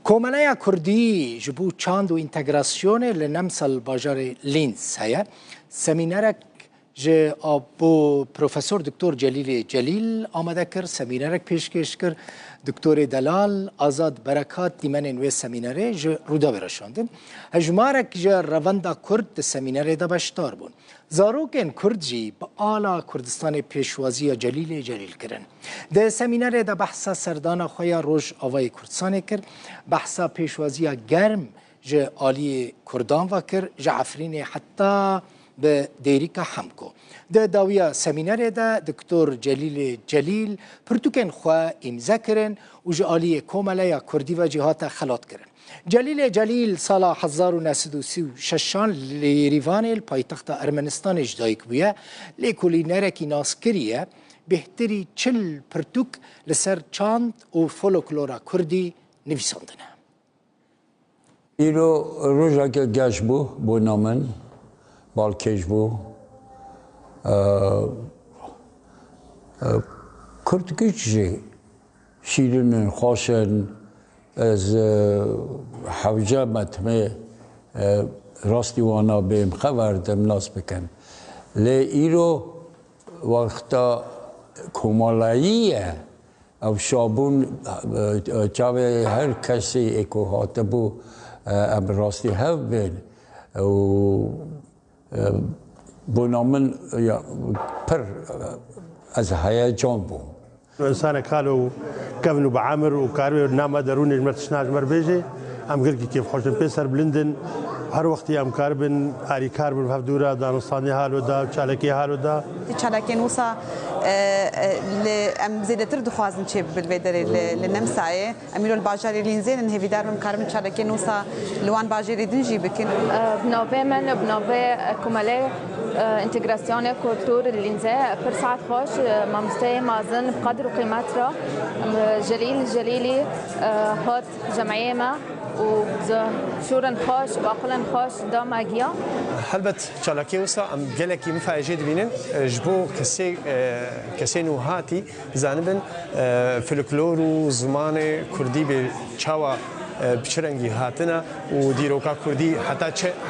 کۆمەلەیە کوردی ji bo çand û întegrasyonê li Nemsal bajarê Lîns heye. Semînerek ji bo Profesor Diktor Celîlê Celîl amade kir, semînerek pêşkêş kir. Diktorê Delal Azad Berekat dîmenên wê semînerê ji Rûdawê re şandin. Hejmarek ji revenda Kurd di semînerê de beşdar bûn. Zarokên Kurd jî bi ala Kurdistanê pêşwaziya Celîlê Celîl kirin. Di semînerê de behsa serdana xwe ya Rojavayê Kurdistanê kir, behsa pêşwaziya germ ji aliyê Kurdan ve kir, ji Efrînê heta bi Dêrîka Hemko. Di dawiya semînerê de Diktor Celîlê Celîl pirtûkên xwe îmze kirin û ji aliyê Komeleya Kurdî ve jî hate xelat kirin. Celîlê Celîl sala 1936 li Yerîvanê li paytexta Ermenistanê ji dayîk bûye, lê kulînerekî naskiriye bêhtirî 40 pirtûk li ser çand û folklora Kurdî nivîsandine. Îro rojeke geş bû bo namin, balkêj bû. Kurdkî jî şîrînin xweşin ez hewce metmê rastî wana bêm xeber dem nas bikin. Lê îro wexta komalayî ye ew şabûn çavê her kesê ku hatibû em rastî hev bên û بۆ من پڕ ئەز هەیەجان بووم. ئینسانێک حال و کەون و بەعامر و کاروێ نامە دەروونی ژمەرتشناژمەر بێژێ ئەم گرکی کێفخۆشن پێ سەر بلندن هەر وەختی ئەم کار بن ئاریکار بن هەفتورە دانوستانی هالۆدا چالەکی هالۆدا چالەکێن وسا ئەم زێدەتر دخوازن چێ بلوێ دەرێ لە نەمسایە ئەمیرۆ باژارێ لینزێنن هێویدار بن کاربن چالەکێن وسا لەوان باژێری دنجی بکن. بناوێ من بناوێ کۆمەلێ انتجراسيون كولتور اللينزا بر ساعات خوش مامستي مازن بقدر وقيمات را جليلي هات جمعية ما وشورن خوش وعقلن خوش دام اجيا هلبت چالاکی وسا ام گلکی مفاجئ بینن جبو کسی نوهاتی زانبن فلکلور و زمان کردی به چاوا بچرنگی هاتنه و دیروکا کردی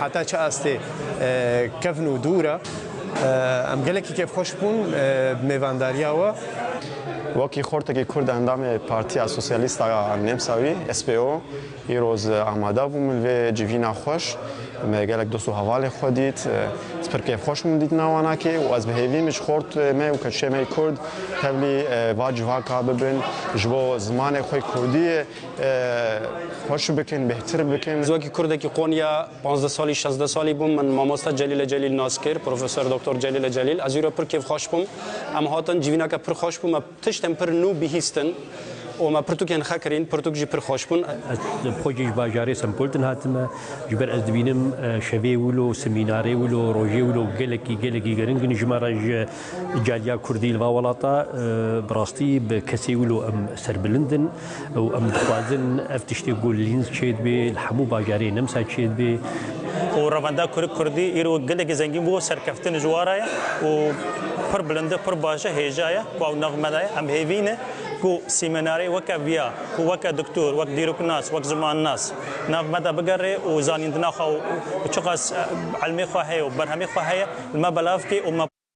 حتی چه استه کفن و دوره ام گلکی که خوش بون میوانداریا و وکی خورتگی کرد اندام پارتیا سوسیالیست نمساوی SPO ایروز آماده بوم و جوینا خوش مگلک دوستو حواله خودید سپرکه خوش موندید نوانه که و از بهیوی مش خورد می و کشه می کرد تبلی واجوا کاببن جبو زمان خوی کردی خوش بکن بهتر بکن. زوکی کرده که قونیا 15 سالی 16 سالی بوم من ماموستا جلیل جلیل ناسکر پروفسور دکتر جلیل جلیل از ایرو پر کیف خوش بوم ام هاتن جوینا که پر خوش بوم تشتم پر نو بهیستن وما برتوكين خاكرين برتوك جي برخوشبون بروجي باجاري سمبولتن هاتما جبر از دبينم شبي ولو سميناري ولو روجي ولو جلكي غرنغن جمارج جاليا كردي الواولاطا براستي بكسي ولو ام سربلندن او ام خوازن افتشتي قول لينز تشيد بي الحمو باجاري نمسا تشيد بي ورافندا كردي ايرو جلكي زنگين بو سركفتن جوارايا و پر بلنده پر باشه هجايا و نغمدايا ام هيفينه كو سيميناري وكا فيا وكا دكتور وك ديروك الناس وك زمان الناس ناف مدى بقري وزانين دنا خو وشقاس علمي خو هي وبرهمي خو هي الما بلافكي وما